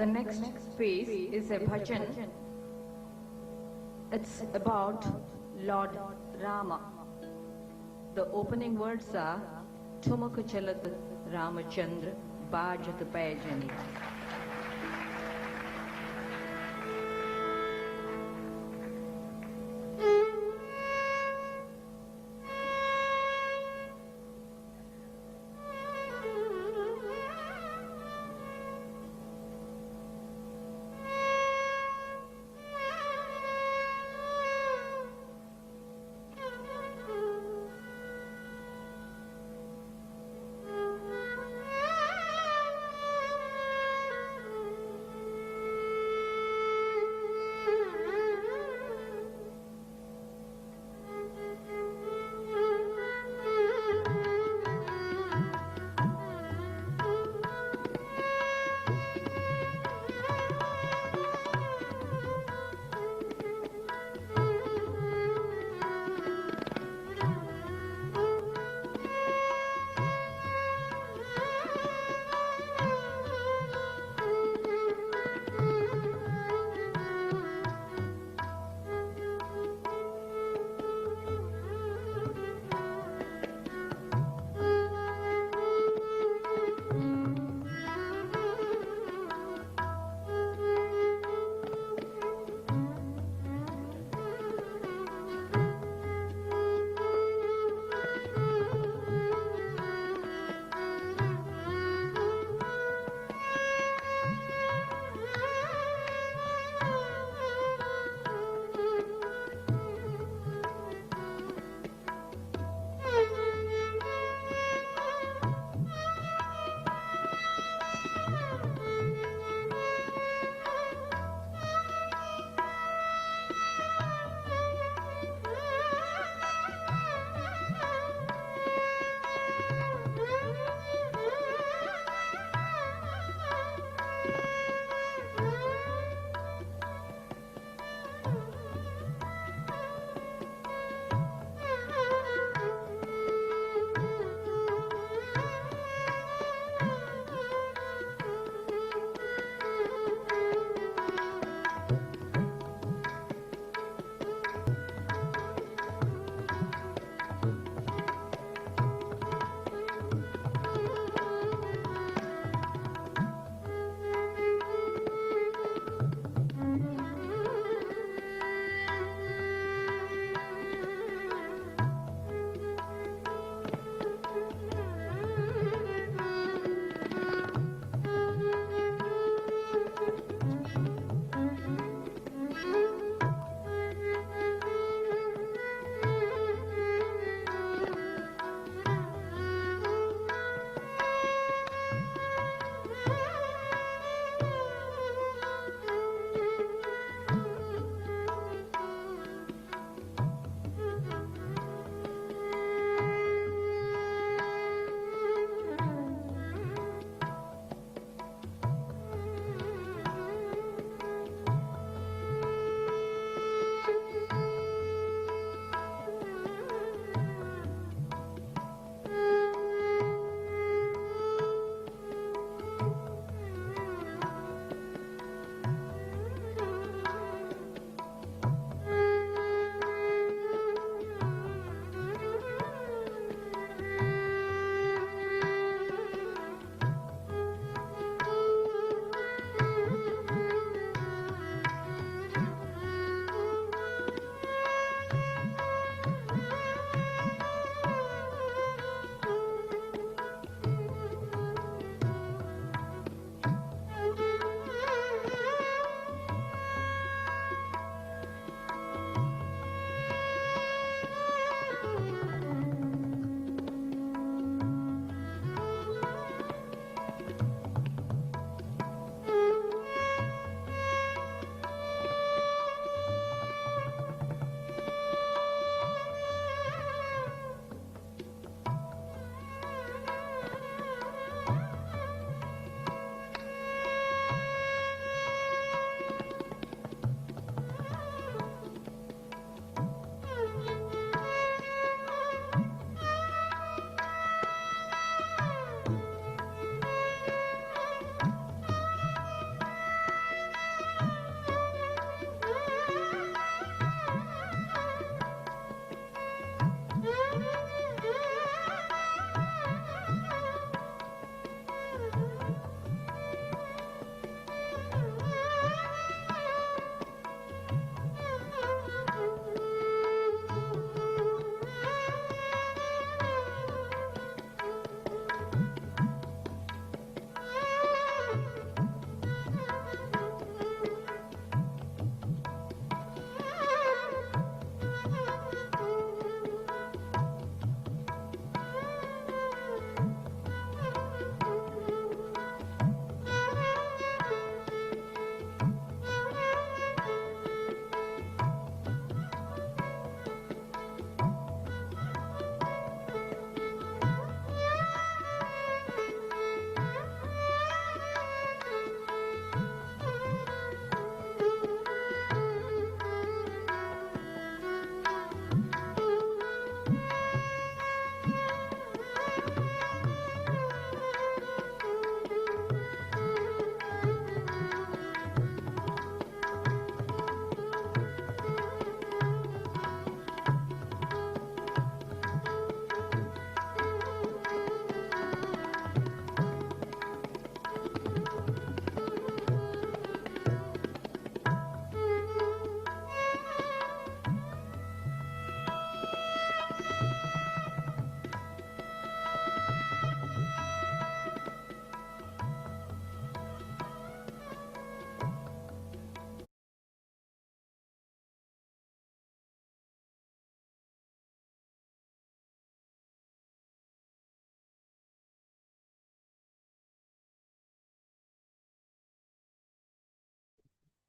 The next piece is a bhajan. It's about Lord Rama. The opening words are Tumaku Chalat Ramachandra Bhajat Payajani.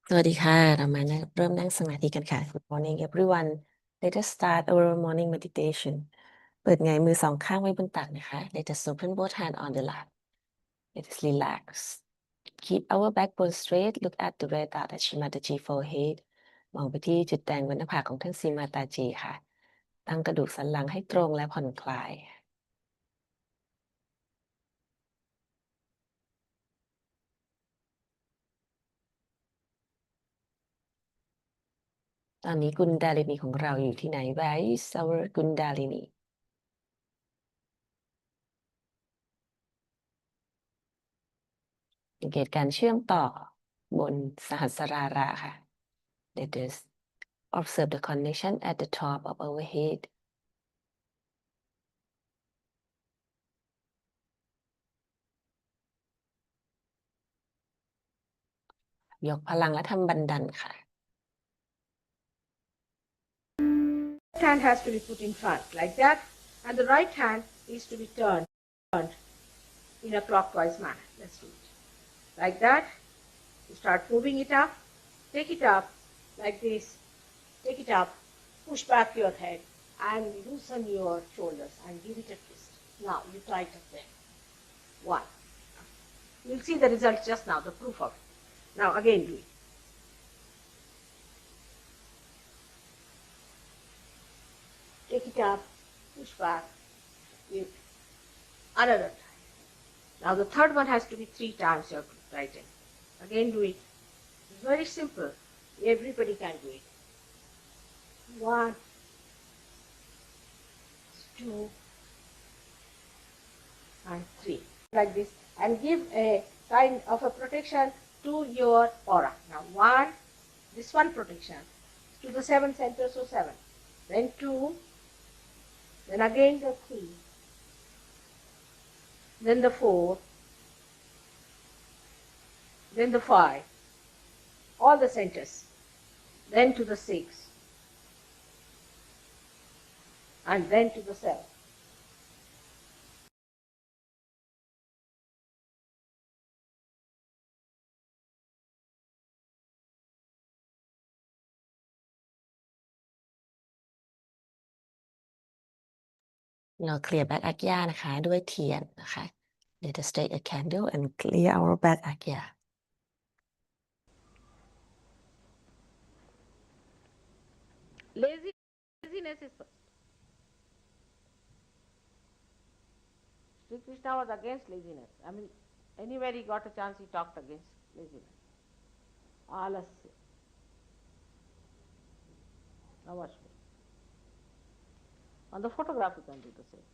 สวัสดีค่ะเรามาเริ่มนั่งสมาธิกันค่ะ Good morning everyone. Let us start our morning meditation. เปิดไงมือสองข้างไว้บนตักนะคะ Let us open both hands on the lap. Let us relax. Keep our backbone straight. Look at the red dot at Shimataji forehead. มองไปที่จุดแดงบนหน้าผากของท่านสีมาตาจีค่ะ ตั้งกระดูกสันหลังให้ตรงและผ่อนคลาย ตอนนี้กุนดาลินีของเราอยู่ที่ไหน Where is our กุนดาลินีสังเกตการเชื่อมต่อบนสหัสราระค่ะ Let us observe the connection at the top of our head. ยกพลังและทำบันดันค่ะ hand has to be put in front like that, and the right hand is to be turned in a clockwise manner. Let's do it. Like that, you start moving it up, take it up like this, take it up, push back your head and loosen your shoulders and give it a twist. Now you tighten them. One. You'll see the result just now, the proof of it. Now again do it. Take it up, push back, give another time. Now the third one has to be 3 times you have to tighten. Again do it. It's very simple. Everybody can do it. 1, 2, and 3. Like this. And give a kind of a protection to your aura. Now 1, this one protection to the 7 centers, so 7. Then 2, then again the 3, then the 4, then the 5, all the centers, then to the 6, and then to the 7.เราเคลียร์แบ็กอากิยานะคะด้วยเทียนนะคะ Let us take a candle and clear our back akia. Laziness is first. Sri Krishna was against laziness. I mean, anywhere he got a chance, he talked against laziness. Alasya. Now watch me. On the photograph, you can do the same.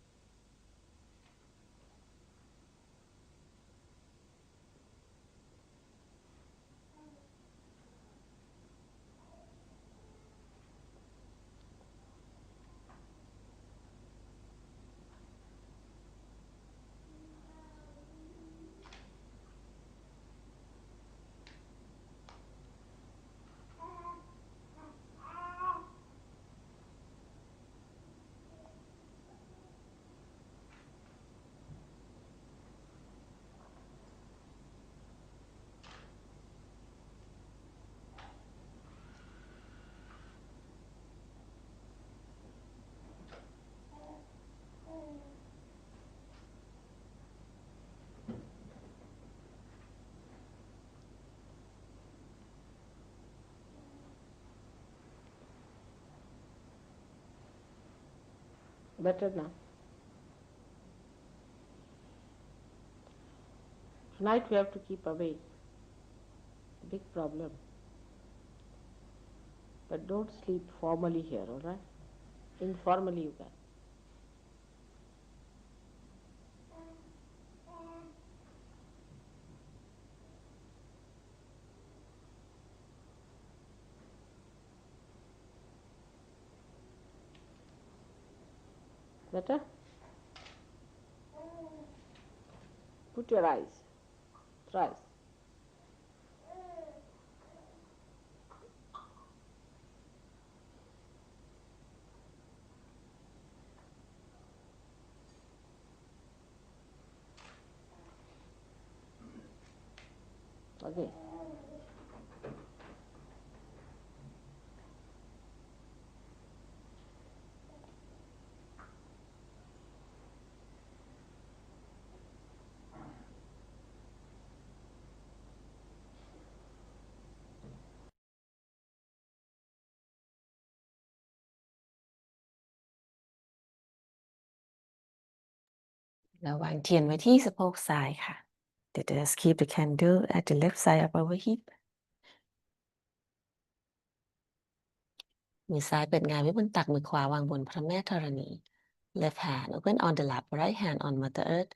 Better now. Tonight we have to keep awake. Big problem. But don't sleep formally here, all right? Informally you can. Better? Put your eyes. Thrice. Again. แล้ววางเทียนไว้ที่สะโพกซ้ายค่ะ Let us keep the candle at the left side of our hip มือซ้ายเปิดงานไว้บนตักมือขวาวางบนพระแม่ธรณี Left hand open on the lap right hand on Mother Earth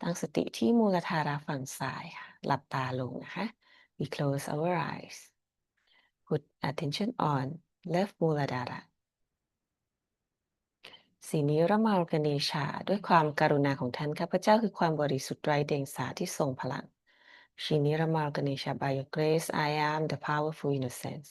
ตั้งสติที่มูลธาราฝั่งซ้ายค่ะหลับตาลงนะคะ We close our eyes Put attention on left Muladhara สีนี้ระมากเนชาด้วยความการุณาของท่านข้าพเจ้าคือความบริสุทธิ์ไร้เดียงสาที่ทรงพลังชีนิรมาลกเนชา by your grace I am the powerful innocence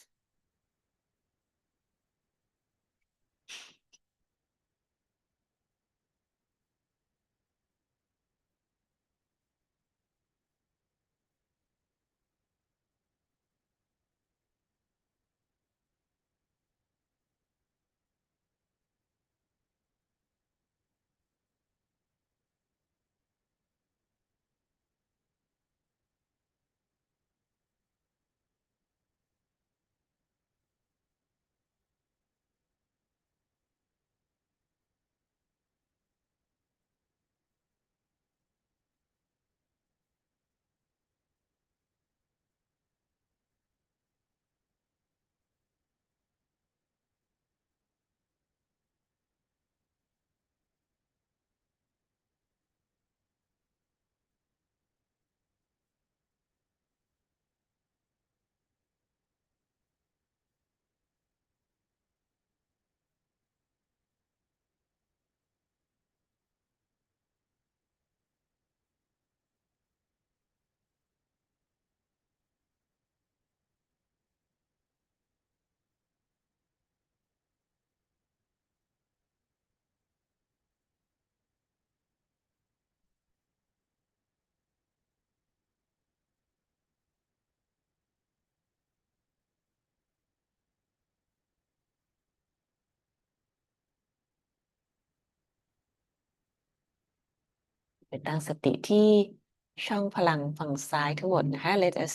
ไปตั้งสติที่ช่องพลังฝั่งซ้ายทั้งหมดนะคะ Let us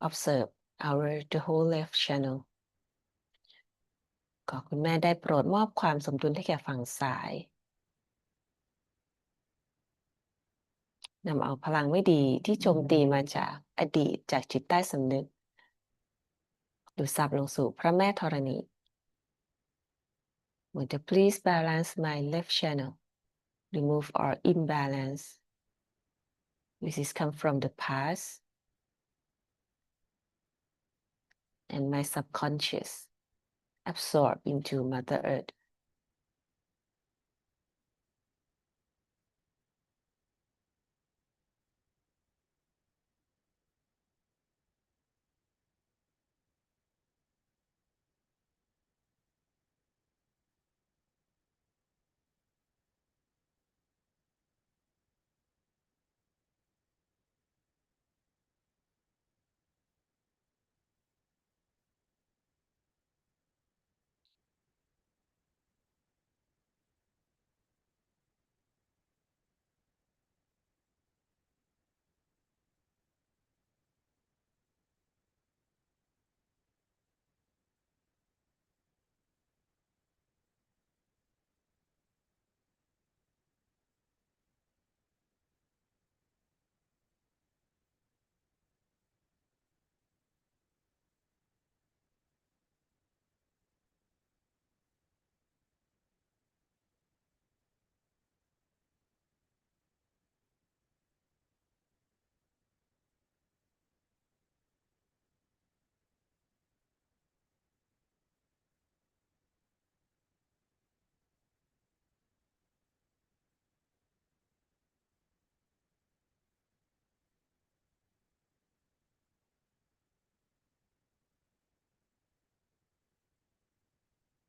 observe the whole left channel ขอคุณแม่ได้โปรดมอบความสมดุลให้แก่ฝั่งซ้ายนำเอาพลังไม่ดีที่โจมตีมาจากอดีตจากจิตใต้สำนึกดูดซับลงสู่พระแม่ธรณี Would you please balance my left channel remove our imbalance which is come from the past and my subconscious absorb into Mother Earth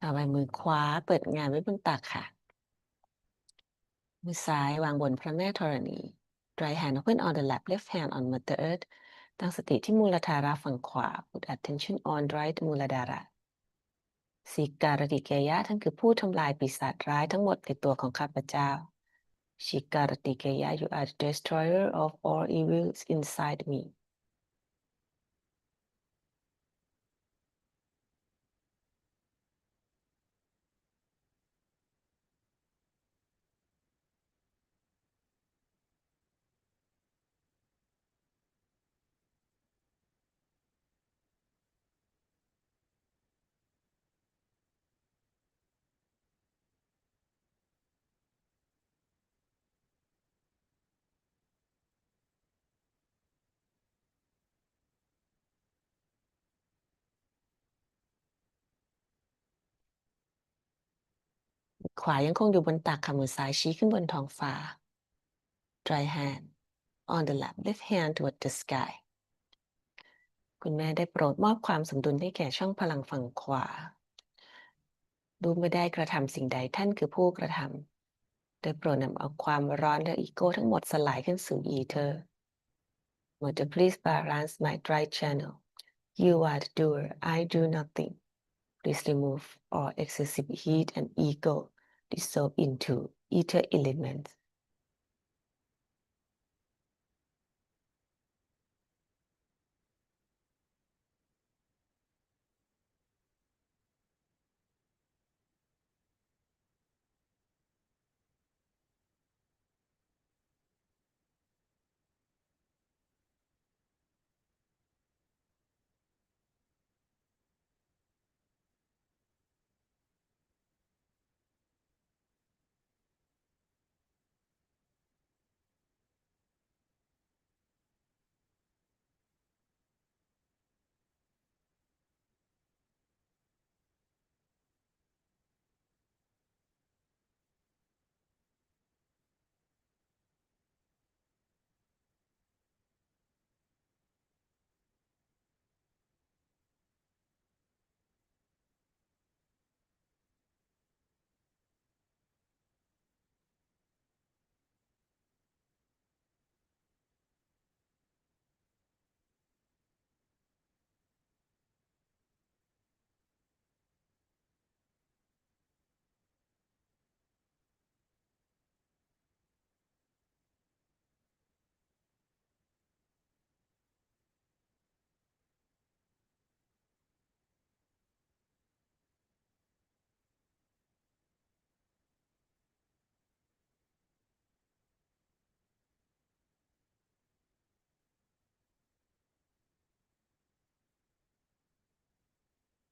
ต่อไปมือขวาเปิดงานไว้บนตักค่ะมือซ้ายวางบนพระแม่ธรณี Right hand open on the lap left hand on Mother Earth ตั้งสติที่มูลธาราฝั่งขวา Put attention on right มูลธาราสิการติเกยะท่านคือผู้ทำลายปีศาจร้ายทั้งหมดในตัวของข้าพเจ้าชิการติเกยะ You are the destroyer of all evils inside me ขวายังคงอยู่บนตักค่ะมือซ้ายชี้ขึ้นบนท้องฟ้า right hand on the lap left hand toward the sky คุณแม่ได้โปรดมอบความสมดุลให้แก่ช่องพลังฝั่งขวาดูไม่ได้กระทำสิ่งใดท่านคือผู้กระทำได้โปรดนำเอาความร้อนและอีโก้ทั้งหมดสลายขึ้นสู่อีเทอร์ Mother please balance my right channel you are the doer I do nothing please remove all excessive heat and ego dissolve into ether elements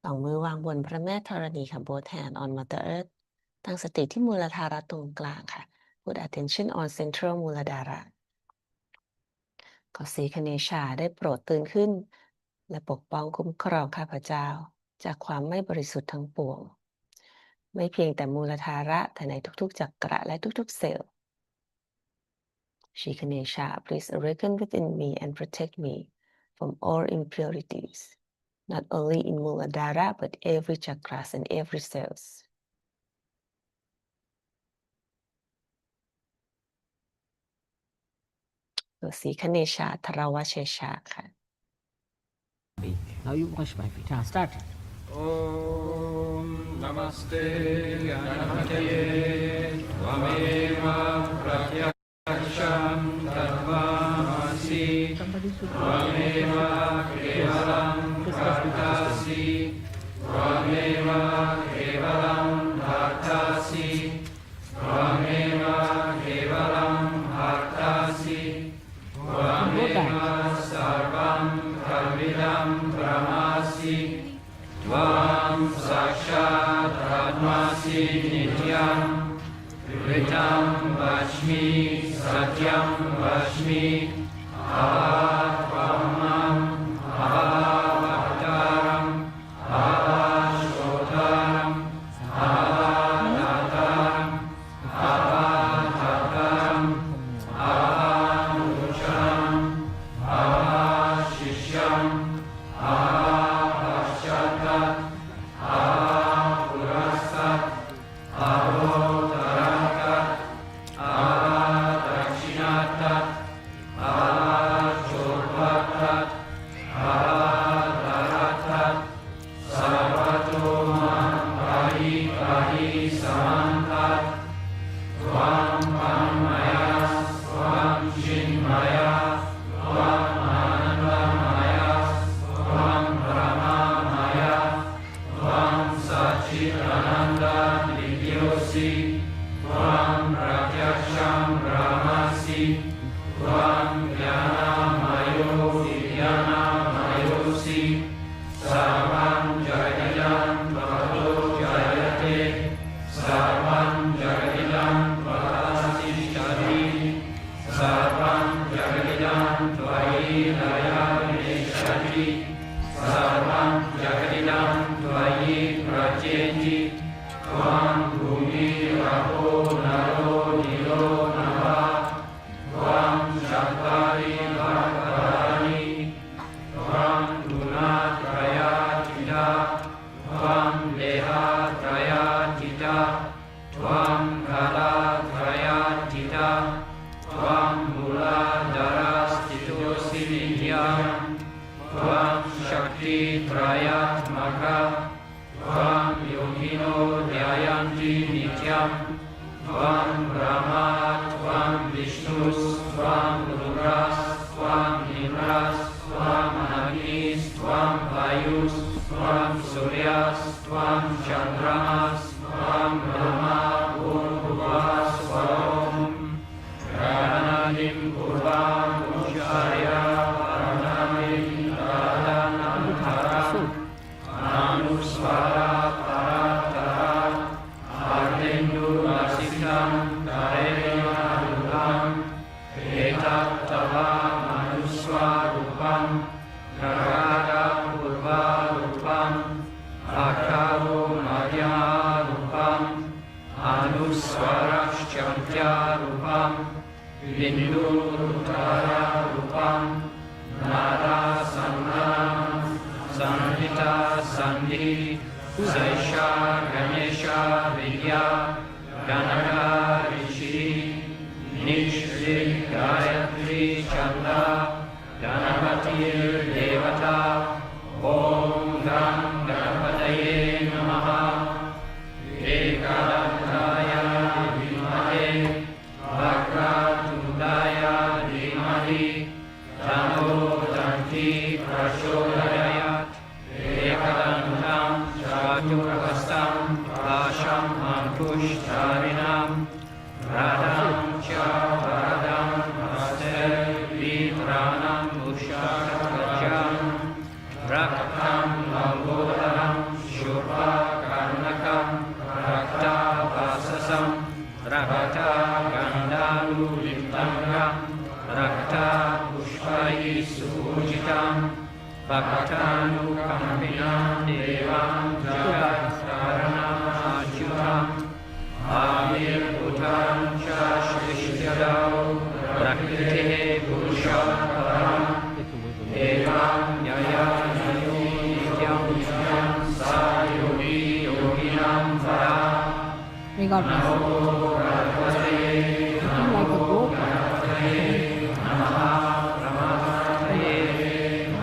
สองมือวางบนพระแม่ธรณีค่ะ both hand on Mother Earth ตั้งสติที่มูลธาระตรงกลางค่ะ put attention on central มูลธาระขอสีคเนชาได้โปรดตื่นขึ้นและปกป้องคุ้มครองข้าพเจ้าจากความไม่บริสุทธิ์ทั้งปวงไม่เพียงแต่มูลธาระแต่ในทุกๆจักระและทุกๆเซลล์ Shikanesha please awaken within me and protect me from all impurities not only in Muladhara but every chakras and every cells ตัวสีคเนชาทรวเชชาค่ะ Now you wash my feet. Start. Om Namaste Ganapataye Tvameva Pratyaksham Tattvamasi Somebody should Tvameva Kevalam Bhaktasi Tvameva Kevalam Bhaktasi Tvameva Kevalam Bhaktasi Tvameva Sarvam Kalvidam Brahmasi Tvam Sakshat Atmasi Nityam Vritam Vashmi Satyam Vashmi Avattvamam Avavaktaram Avashkotaram Avatataram Avatataram Avanucham Avashishyam Avashatat Avurasat Avotaratat Avadakshinatat Avachorvatat Avadaratat Sarvatomam Pahi Pahi Samantat Tvam Panmaya Tvam Chinmaya Tvam Anandamaya Tvam Brahmamaya Tvam Satchitananda Nidyosi Tvam Pratyaksham Brahmasi Tvam Jnanamayo Vidyanamayossi Sarvam Jagadidam Bhavato Jayate Sarvam Jagadidam Bhavati Shari Sarvam Jagadidam Tvayi Laya Nishati Sarvam Jagadidam Tvayi Pracheti Tvam Bhumi นาโรนิโรนาวาความจัตตาริวัฏฏานิความกุณาตรยาจิตาความเลหะตรยาจิตาความคาลาตรยาจิตาความมูลาดาราสติโตสิวิญญาณความชักติตรยาตมกะความโยกิโนญายันตินิจยัมความบรหมาความวิชนุสความรุรัสความนิรัสความอกิสความพายุสความสุริยัสความจันทรามัสความบรหมาภูวาสวรมกานาลิมภูวามุชายาปรนามิตาดานันทาราอนุสวาราปาราตาอาเรนดุลาสิกังกาเรนาดุลังเอตัตตวามนุสวารุปังกราดาภูวารุปังอาคาโรมาญารุปังอนุสวารัชจันจารุปังบินดุรุตารารุปังนาราสันนาสันหิตาสันนิเสชากเนชาวิญญากานาการิชินิชลิกายตรีชันดากานาปติเดวตาโอมกังกาปตเยนมหาเอกาดันทายาวิมเหบักราตุดายาดิมหิตันโอตันติประโชดายาเอกดันตังชาจุรกัสตังอาชัมอังคุชตารินัมราดังชาปาดังอาเสวิตรานังมุชากัจจังรักขังลัมโบดรังชุปะกันนกังรักตาปัสสังรักตากันดาลุลิตังกังรักตาปุชปายิสุจิตังปักตานุกัมปินังเดวังจักรสารนังอาจุตังอามิรพุทธังชาชิชยดาวรักเทปุรุชาปรังเอวังยายานิโยนิยังยังสายโยกิโยกินัมปะรา May God bless you. Looking like a goat.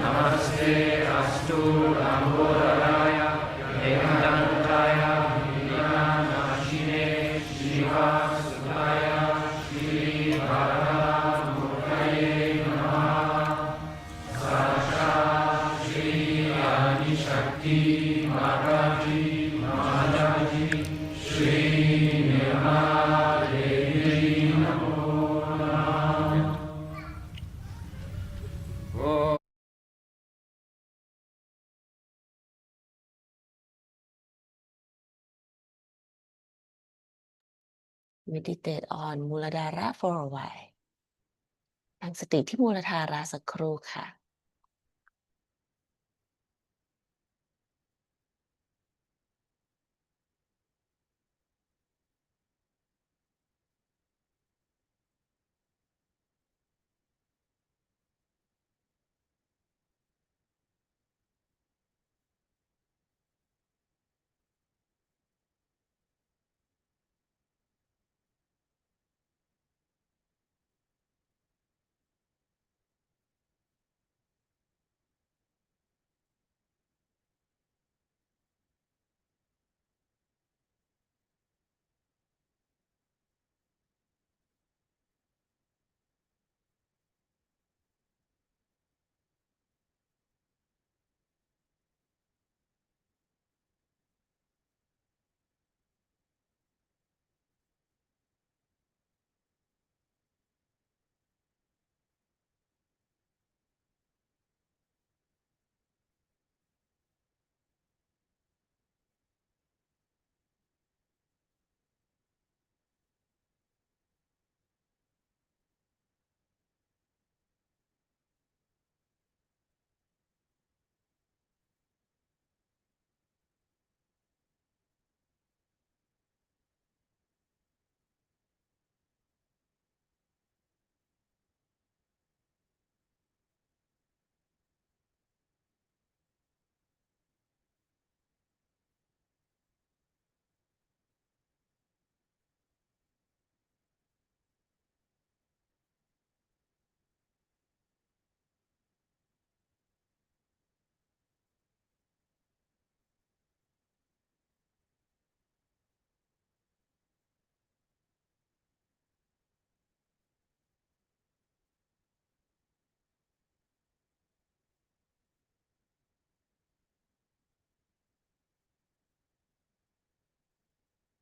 Namaste astu Ambodharaya Ekadantaya Vinamashine Shivasudaya Shri Bharamukhaye Namaha Sasha Shri Adishakti Mataji Mataji Shri Nirmala Devi Namo Namaha Meditate on Muladhara for a while ตั้งสติที่มูลธาระสักครู่ค่ะ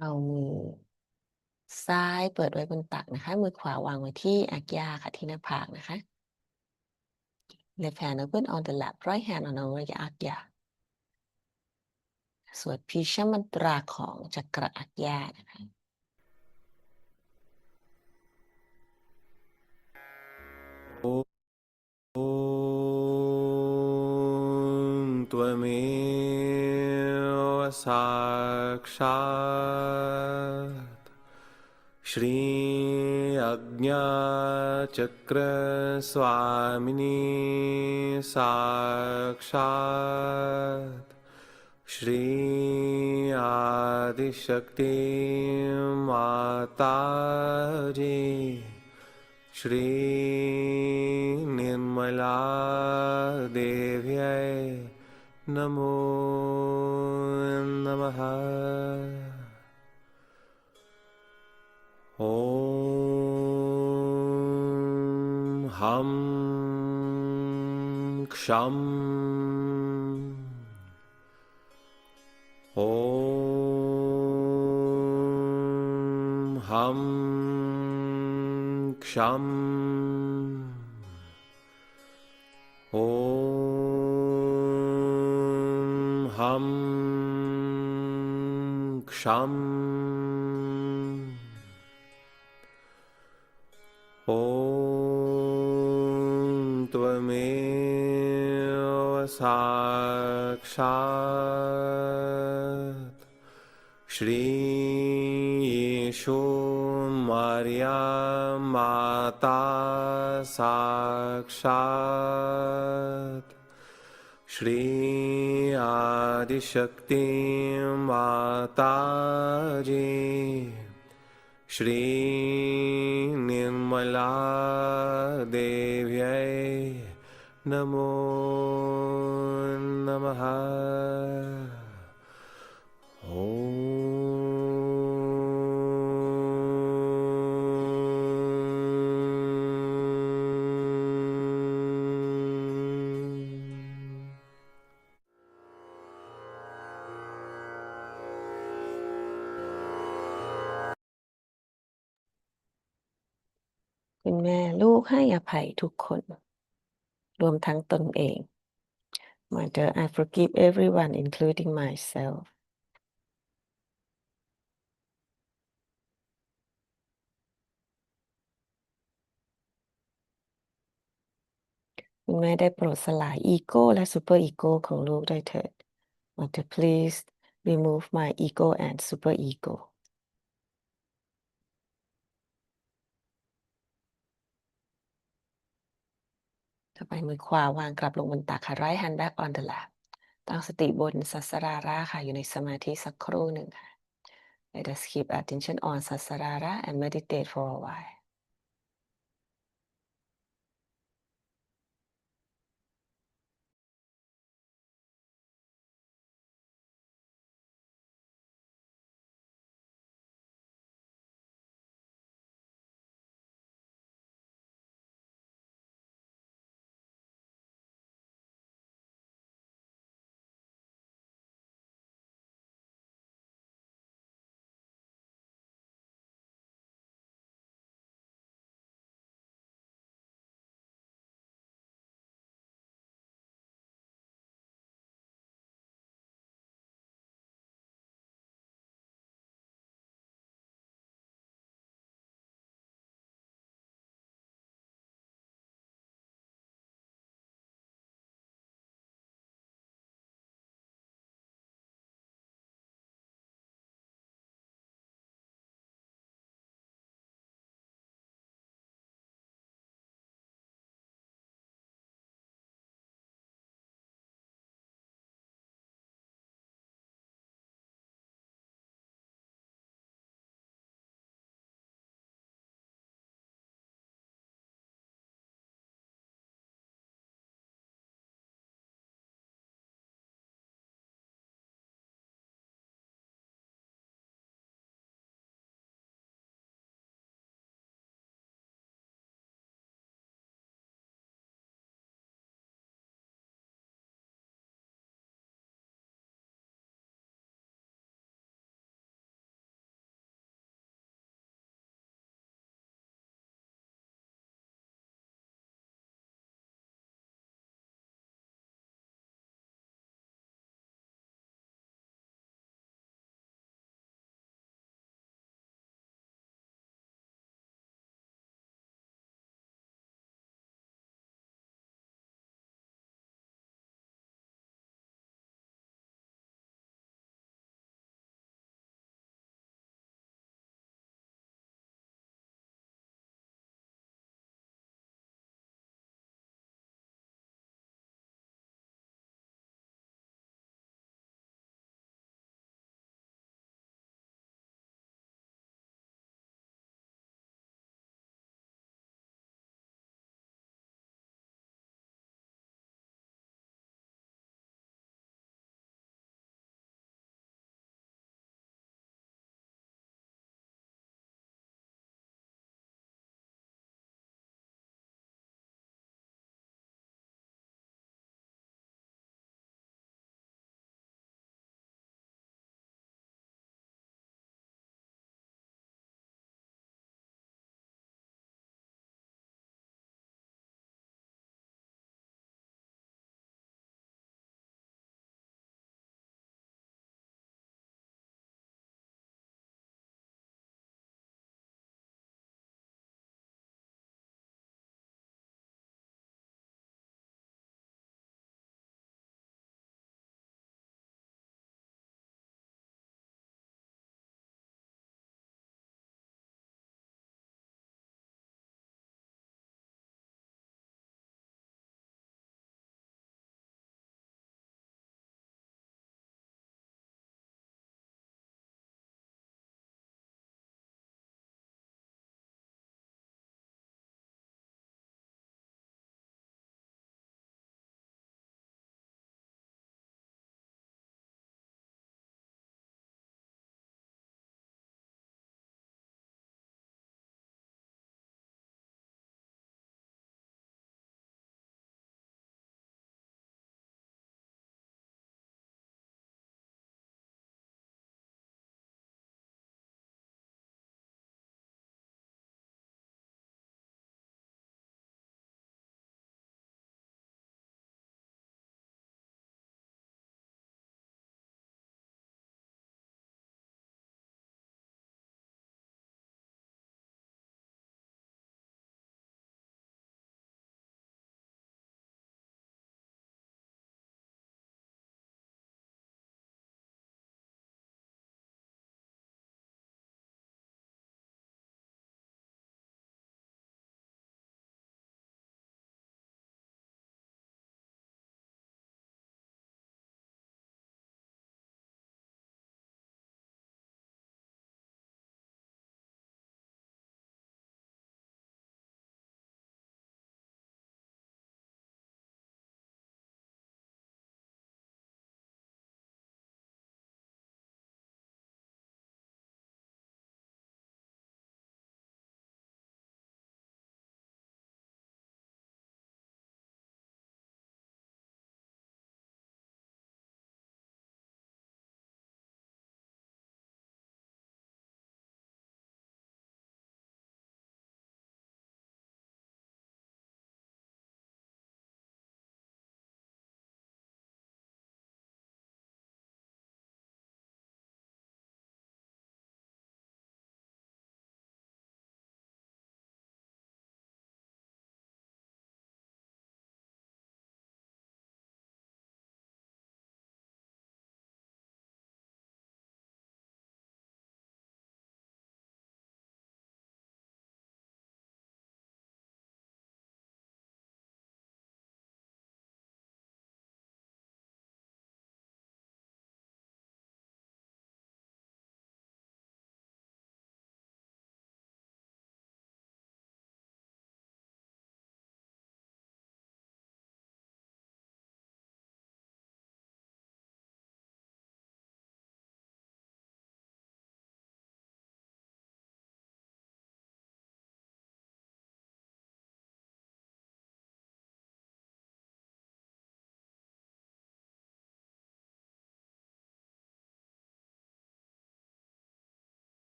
เอามือซ้ายเปิดไว้บนตักนะคะ มือขวาวางไว้ที่อักยาค่ะที่หน้าผากนะคะ Left hand open on the lap right hand on our อักยาสวดพีชมันตราของจักรอักยานะคะ त्वमेव साक्षात् श्री अज्ञाचक्रस्वामिनी साक्षात् श्री आदिशक्ति माताजी श्री निर्मला देव्यै नमो नमः ॐ हं क्षं ॐ हं क्षं ॐ हं क्षं ॐ त्वमेव साक्षात् श्री येषु मार्या माता साक्षात् श्री आदिशक्ति माताजी श्री निर्मला देव्यै नमो नमःคุณแม่ลูกให้อภัยทุกคน รวมทั้งตนเอง Mother, I forgive everyone, including myself. คุณแม่ได้โปรดสลายอีโก้และซูเปอร์อีโก้ของลูกด้วยเถิด Mother, please remove my ego and super ego. ต่อไปมือขวาวางกลับลงบนตักค่ะ Right hand back on the lap ตั้งสติบนสัสราระค่ะอยู่ในสมาธิสักครู่หนึ่งค่ะ Let us keep attention on sasarara and meditate for a while.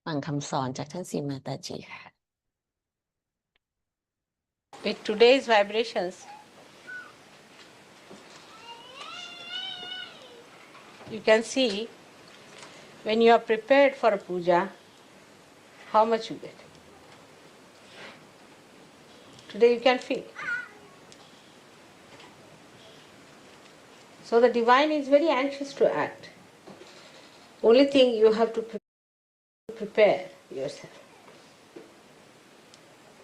ฟังคำสอนจากท่านสีมาตาจีค่ะ With today's vibrations, you can see when you are prepared for a puja, how much you get. Today you can feel it. So the divine is very anxious to act. Only thing you have to prepare yourself.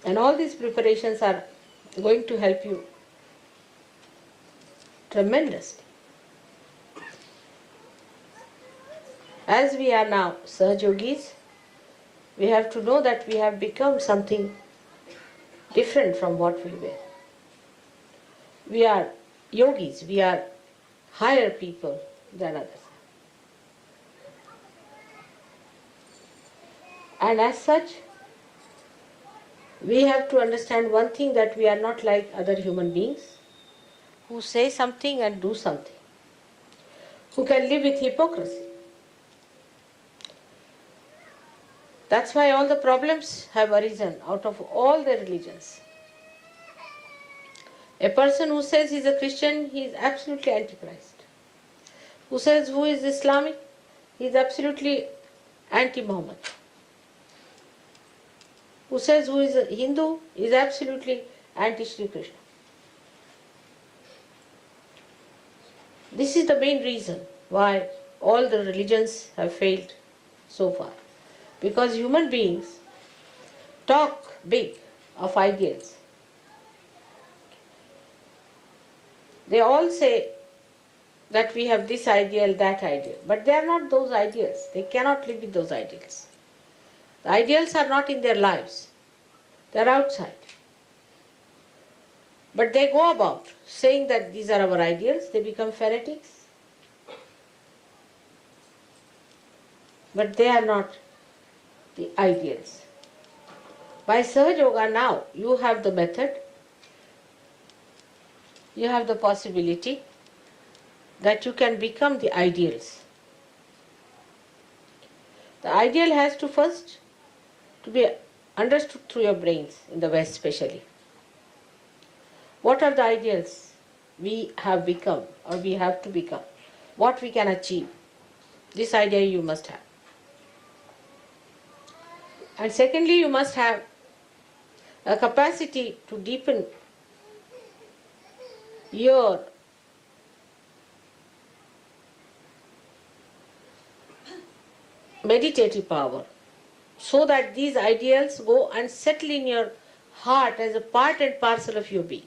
And all these preparations are going to help you tremendously. As we are now Sahaj Yogis, we have to know that we have become something different from what we were. We are yogis, we are higher people than others. And as such, we have to understand one thing, that we are not like other human beings who say something and do something, who can live with hypocrisy. That's why all the problems have arisen out of all the religions. A person who says he is a Christian, he is absolutely antichrist. Who says who is Islamic, he is absolutely anti-Muhammad. Who says who is a Hindu, is absolutely anti-Sri Krishna. This is the main reason why all the religions have failed so far. Because human beings talk big of ideals. They all say that we have this ideal, that ideal. But they are not those ideals. They cannot live with those ideals. The ideals are not in their lives. They are outside. But they go about saying that these are our ideals. They become fanatics. But they are not the ideals. By Sahaj Yoga now, you have the method, you have the possibility that you can become the ideals. The ideal has to first to be understood through your brains, in the West especially. What are the ideals we have become or we have to become? What we can achieve? This idea you must have. And secondly, you must have a capacity to deepen your meditative power, so that these ideals go and settle in your heart as a part and parcel of your being.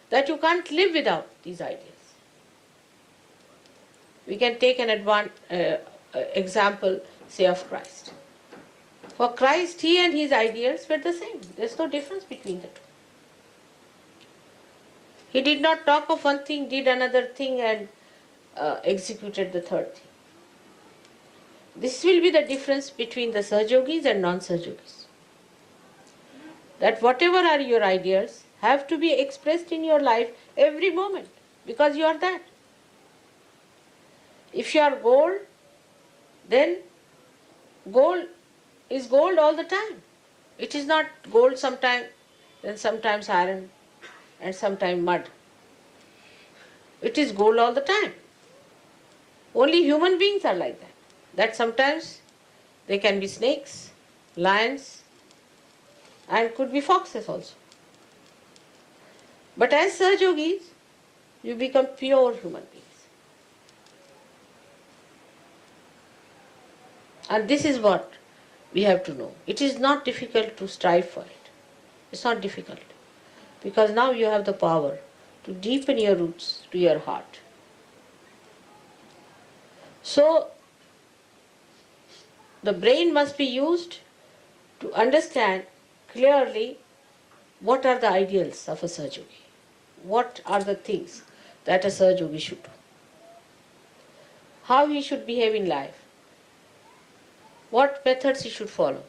That you can't live without these ideals. We can take an example, say, of Christ. For Christ, he and his ideals were the same. There's no difference between the two. He did not talk of one thing, did another thing, and executed the third thing. This will be the difference between the Sahaj Yogis and non-Sahaj Yogis. That whatever are your ideas have to be expressed in your life every moment, because you are that. If you are gold, then gold is gold all the time. It is not gold sometime, then sometimes iron, and sometimes mud. It is gold all the time. Only human beings are like that. That sometimes they can be snakes, lions, and could be foxes also. But as Sahaj Yogis, you become pure human beings. And this is what we have to know. It is not difficult to strive for it. It's not difficult. Because now you have the power to deepen your roots to your heart. So, the brain must be used to understand clearly what are the ideals of a Sahaj Yogi. What are the things that a Sahaj Yogi should do. How he should behave in life. What methods he should follow.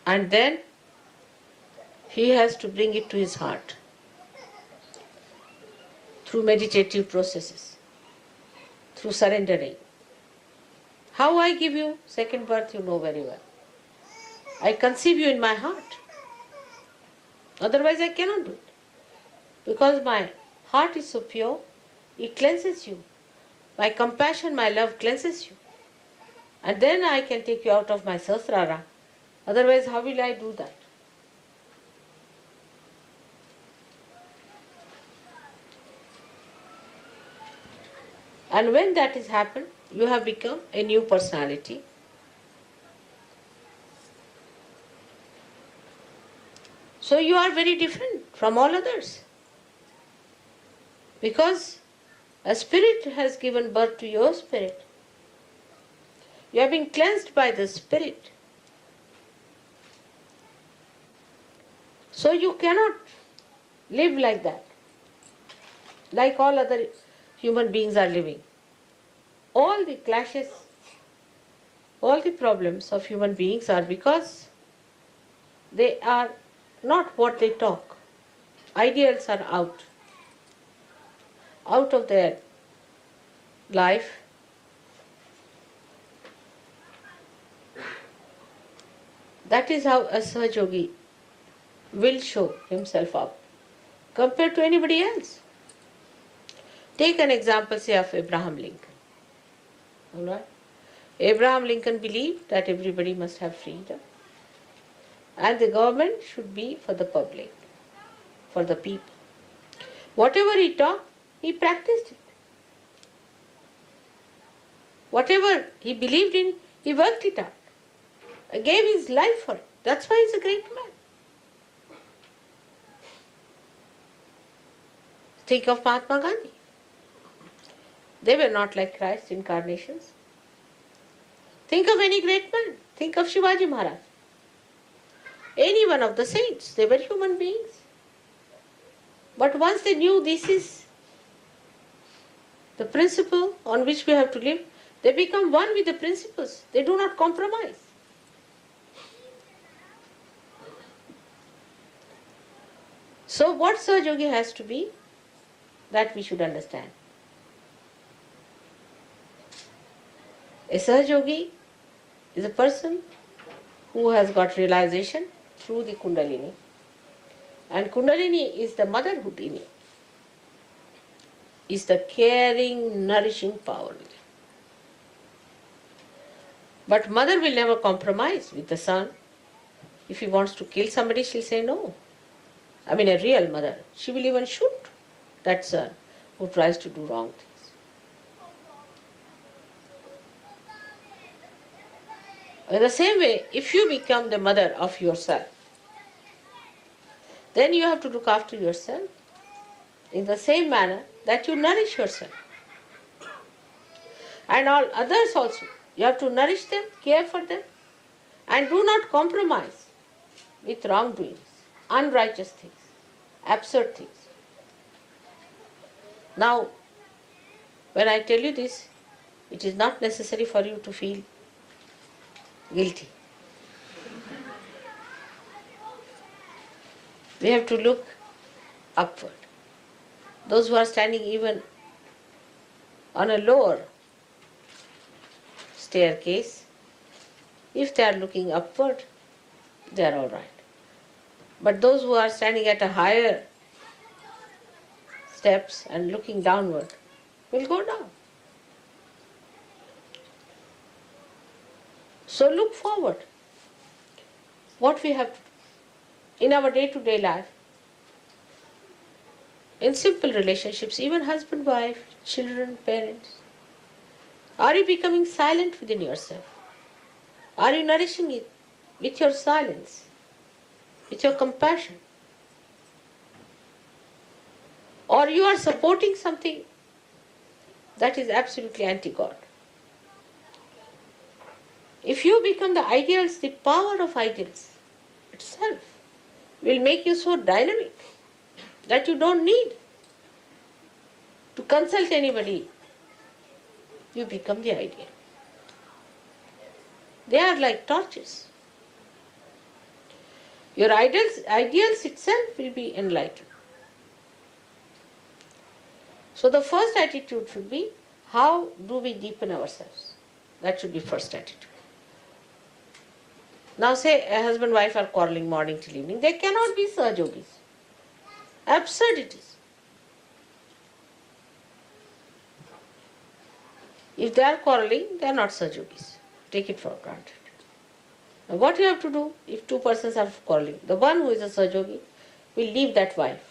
And then he has to bring it to his heart through meditative processes, through surrendering. How I give you second birth, you know very well. I conceive you in my heart. Otherwise I cannot do it. Because my heart is so pure, it cleanses you. My compassion, my love cleanses you. And then I can take you out of my sasrara. Otherwise, how will I do that? And when that has happened, you have become a new personality. So you are very different from all others. Because a spirit has given birth to your spirit. You have been cleansed by the spirit. So you cannot live like that, like all other human beings are living. All the clashes, all the problems of human beings are because they are not what they talk. Ideals are out of their life. That is how a Sahaja Yogi will show himself up compared to anybody else. Take an example, say, of Abraham Lincoln. All right? Abraham Lincoln believed that everybody must have freedom and the government should be for the public, for the people. Whatever he taught, he practiced it. Whatever he believed in, he worked it out. He gave his life for it. That's why he's a great man. Think of Mahatma Gandhi. They were not like Christ incarnations. Think of any great man. Think of Shivaji Maharaj. Any one of the saints. They were human beings. But once they knew this is the principle on which we have to live, they become one with the principles. They do not compromise. So what Sahaja Yogi has to be, that we should understand. A Sahaja Yogi is a person who has got realization through the Kundalini. And Kundalini is the motherhood in you. Is the caring, nourishing power. But mother will never compromise with the son. If he wants to kill somebody, she'll say no. I mean, a real mother. She will even shoot that son who tries to do wrong things. In the same way, if you become the mother of yourself, then you have to look after yourself in the same manner that you nourish yourself. And all others also. You have to nourish them, care for them, and do not compromise with wrongdoings, unrighteous things, absurd things. Now, when I tell you this, it is not necessary for you to feel guilty. We have to look upward. Those who are standing even on a lower staircase, if they are looking upward, they are all right. But those who are standing at a higher steps and looking downward will go down. So look forward. What we have to do in our day-to-day life, in simple relationships, even husband, wife, children, parents. Are you becoming silent within yourself? Are you nourishing it with your silence, with your compassion? Or you are supporting something that is absolutely anti-God? If you become the ideals, the power of ideals itself will make you so dynamic that you don't need to consult anybody. You become the ideal. They are like torches. Your ideals itself will be enlightened. So the first attitude should be, how do we deepen ourselves? That should be first attitude. Now say a husband and wife are quarreling morning till evening. They cannot be Sahajogis. Absurdities. If they are quarreling, they are not Sahajogis. Take it for granted. Now what you have to do if two persons are quarreling? The one who is a Sahajogi will leave that wife.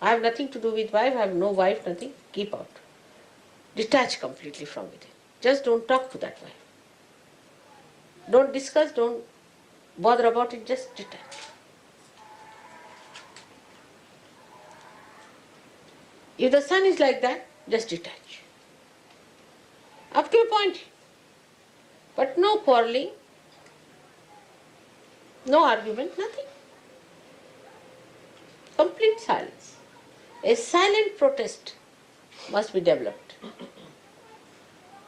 I have nothing to do with wife, I have no wife, nothing. Keep out. Detach completely from it. Just don't talk to that wife. Don't discuss, don't bother about it, just detach. If the son is like that, just detach. Up to a point. But no quarreling, no argument, nothing. Complete silence. A silent protest must be developed.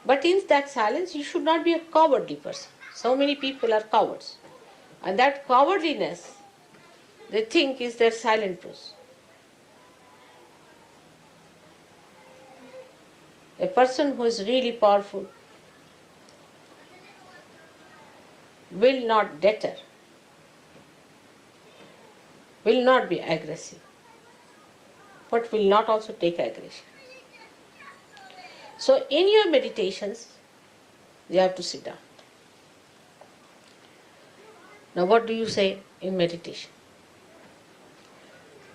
But in that silence, you should not be a cowardly person. So many people are cowards. And that cowardliness, they think is their silent truth. A person who is really powerful will not deter, will not be aggressive, but will not also take aggression. So in your meditations, you have to sit down. Now what do you say in meditation?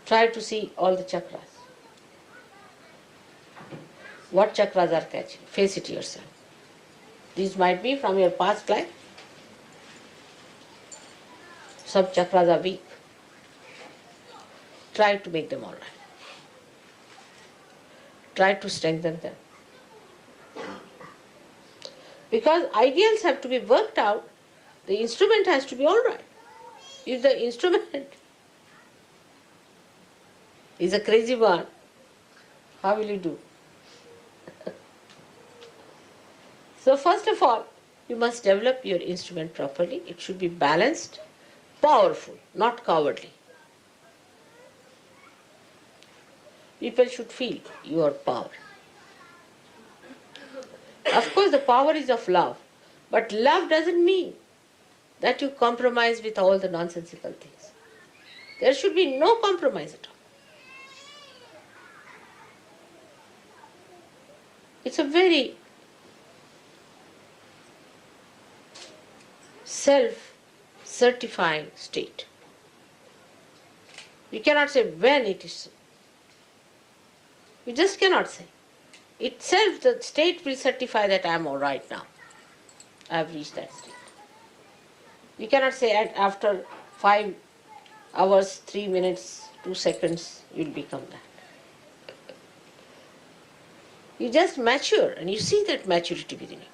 Try to see all the chakras. What chakras are catching? Face it yourself. These might be from your past life. Some chakras are weak. Try to make them all right. Try to strengthen them. Because ideals have to be worked out, the instrument has to be all right. If the instrument is a crazy one, how will you do? So first of all, you must develop your instrument properly. It should be balanced, powerful, not cowardly. People should feel your power. Of course, the power is of love, but love doesn't mean that you compromise with all the nonsensical things. There should be no compromise at all. It's a very self-certifying state. You cannot say when it is so. You just cannot say. Itself, the state will certify that I am all right now. I have reached that state. You cannot say after 5 hours, 3 minutes, 2 seconds, you will become that. You just mature and you see that maturity within you.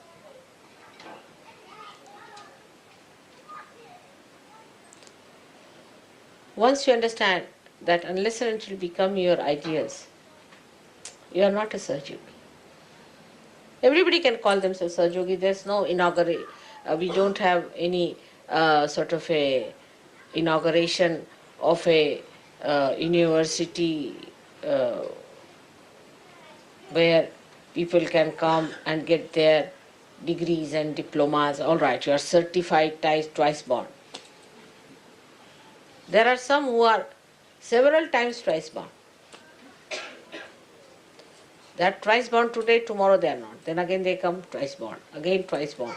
Once you understand that unless and until you become your ideals, you are not a Sahajogi. Everybody can call themselves Sahajogi. There's no inauguration. We don't have any sort of a inauguration of a university where people can come and get their degrees and diplomas. All right, you are certified twice born. There are some who are several times twice born. They are twice born today, tomorrow they are not. Then again they come twice born, again twice born.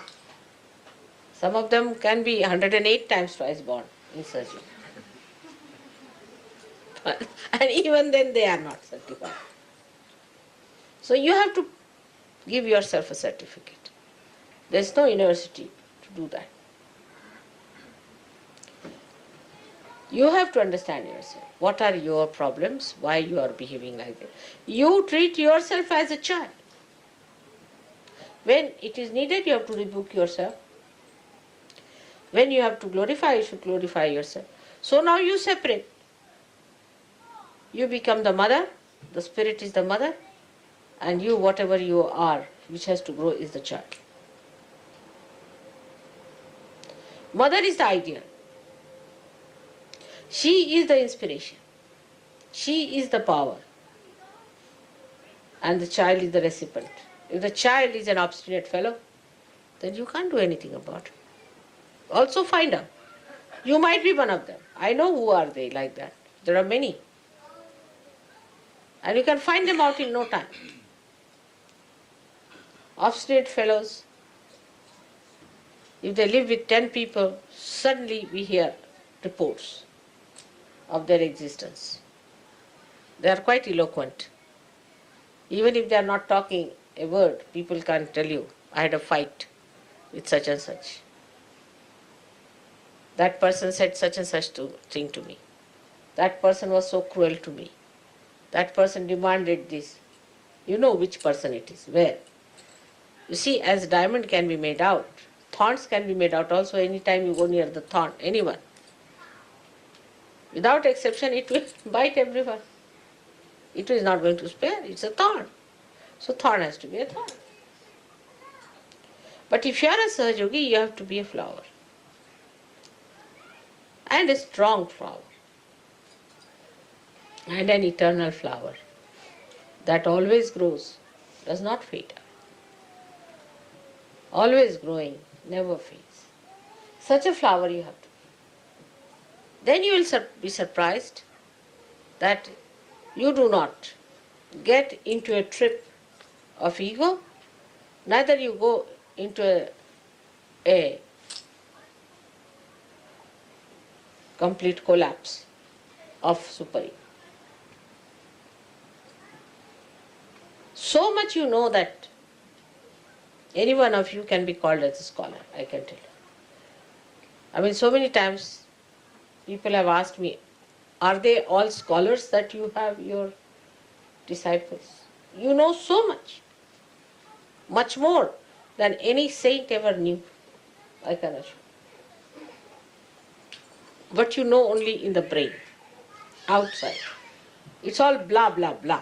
Some of them can be 108 times twice born in surgery. And even then they are not certified. So you have to give yourself a certificate. There is no university to do that. You have to understand yourself. What are your problems? Why you are behaving like that? You treat yourself as a child. When it is needed, you have to rebuke yourself. When you have to glorify, you should glorify yourself. So now you separate. You become the mother, the spirit is the mother, and you, whatever you are, which has to grow, is the child. Mother is the ideal. She is the inspiration. She is the power. And the child is the recipient. If the child is an obstinate fellow, then you can't do anything about it. Also find out. You might be one of them. I know who are they like that. There are many. And you can find them out in no time. Obstinate fellows, if they live with 10 people, suddenly we hear reports of their existence. They are quite eloquent. Even if they are not talking a word, people can tell you, I had a fight with such and such. That person said such and such thing to me. That person was so cruel to me. That person demanded this. You know which person it is, where. You see, as diamond can be made out, thorns can be made out also anytime you go near the thorn, anyone. Without exception, it will bite everyone. It is not going to spare, it's a thorn. So thorn has to be a thorn. But if you are a Sahaja Yogi, you have to be a flower. And a strong flower. And an eternal flower that always grows, does not fade. Always growing, never fades. Such a flower you have to be. Then you will be surprised that you do not get into a trip of ego, neither you go into a complete collapse of super-ego. So much you know that any one of you can be called as a scholar, I can tell you. I mean, so many times people have asked me, are they all scholars that you have, your disciples? You know so much, much more than any saint ever knew, I can assure. But you know only in the brain, outside. It's all blah, blah, blah.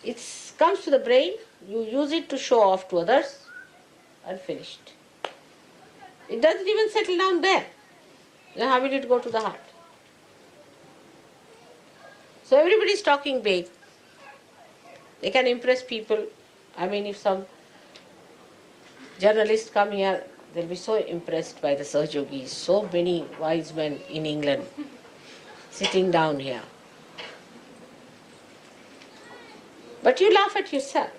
It comes to the brain, you use it to show off to others, and finished. It doesn't even settle down there. Then how will it go to the heart? So everybody is talking big. They can impress people. I mean, if some journalists come here, they'll be so impressed by the Sahaja Yogis. So many wise men in England sitting down here. But you laugh at yourself.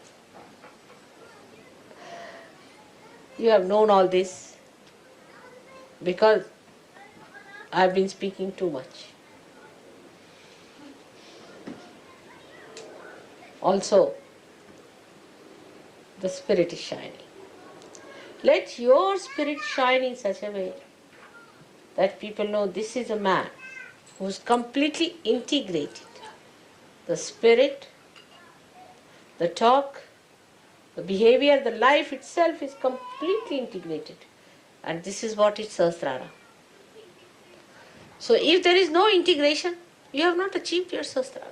You have known all this because I've been speaking too much. Also, the spirit is shining. Let your spirit shine in such a way that people know this is a man who's completely integrated. The spirit, the talk, the behavior, the life itself is completely integrated. And this is what is Sahasrara. So if there is no integration, you have not achieved your Sahasrara.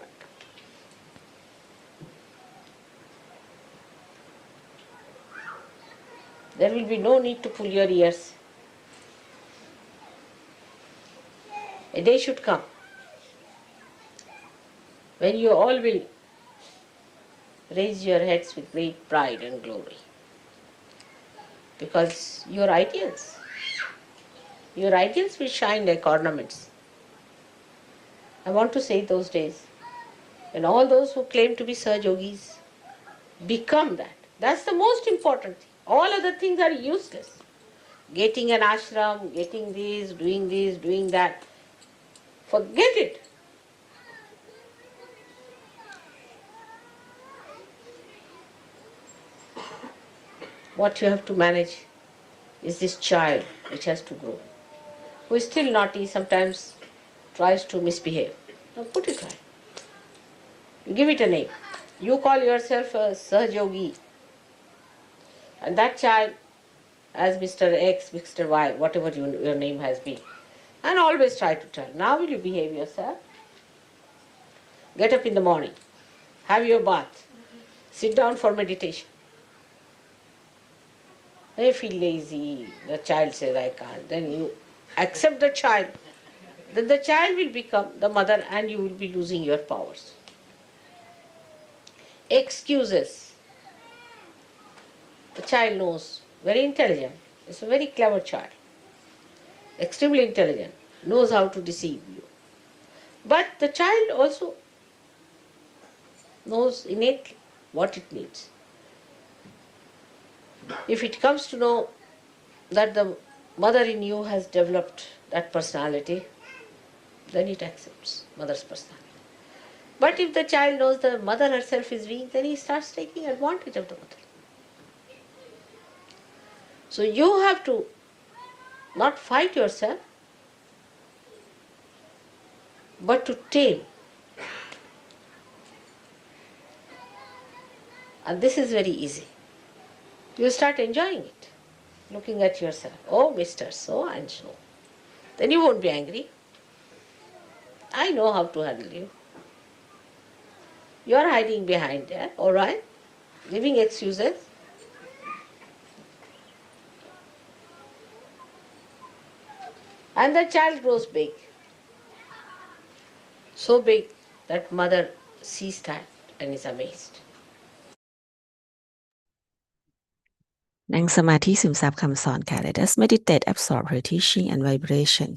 There will be no need to pull your ears. A day should come when you all will raise your heads with great pride and glory. Because your ideals will shine like ornaments. I want to say those days when all those who claim to be Sahaja Yogis become that. That's the most important thing. All other things are useless. Getting an ashram, getting this, doing that. Forget it. What you have to manage is this child which has to grow, who is still naughty, sometimes tries to misbehave. Now put it right. You give it a name. You call yourself a Sahaja Yogi. And that child, as Mr. X, Mr. Y, whatever your name has been, and always try to tell, now will you behave yourself? Get up in the morning, have your bath, sit down for meditation. They feel lazy, the child says, I can't. Then you accept the child. Then the child will become the mother and you will be losing your powers. excuses. The child knows, very intelligent. It's a very clever child, extremely intelligent, knows how to deceive you. But the child also knows innately what it needs. If it comes to know that the mother in you has developed that personality, then it accepts mother's personality. But if the child knows the mother herself is weak, then he starts taking advantage of the mother. So you have to not fight yourself, but to tame. And this is very easy. You start enjoying it, looking at yourself. Oh, Mr. So and so. Then you won't be angry. I know how to handle you. You are hiding behind there, all right? Giving excuses. And the child grows big. So big that mother sees that and is amazed. นั่งสมาธิซึมซับคำสอนค่ะ Let us meditate, absorb her teaching and vibration.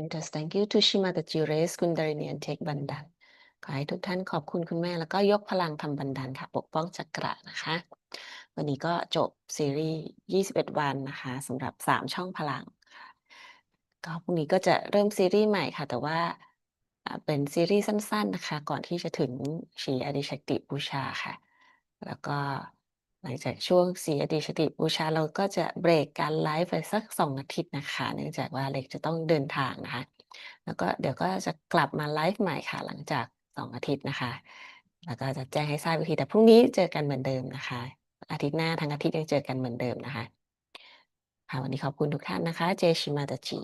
Let us thank you to Shima the Jures Kundalini and Take บันดันขอให้ทุกท่านขอบคุณคุณแม่แล้วก็ยกพลังทำบันดันค่ะปกป้องจักระนะคะ วันนี้ก็จบซีรีส์21 วันนะคะสำหรับ3ช่องพลังค่ะก็พรุ่งนี้ก็จะเริ่มซีรีส์ใหม่ค่ะแต่ว่าเป็นซีรีส์สั้นๆนะคะก่อนที่จะถึงชีอดิชติบูชาค่ะแล้วก็หลังจากช่วงสีอดิชติบูชาเราก็จะเบรกการไลฟ์ไปสัก2 อาทิตย์นะคะเนื่องจากว่าเล็กจะต้องเดินทางนะคะแล้วก็เดี๋ยวก็จะกลับมาไลฟ์ใหม่ค่ะหลังจาก2 อาทิตย์นะคะแล้วก็จะแจ้งให้ทราบอีกทีแต่พรุ่งนี้เจอกันเหมือนเดิมนะคะอาทิตย์หน้าทั้งอาทิตย์ยังเจอกันเหมือนเดิมนะคะค่ะวันนี้ขอบคุณทุกท่านนะคะเจชิมาตาจิ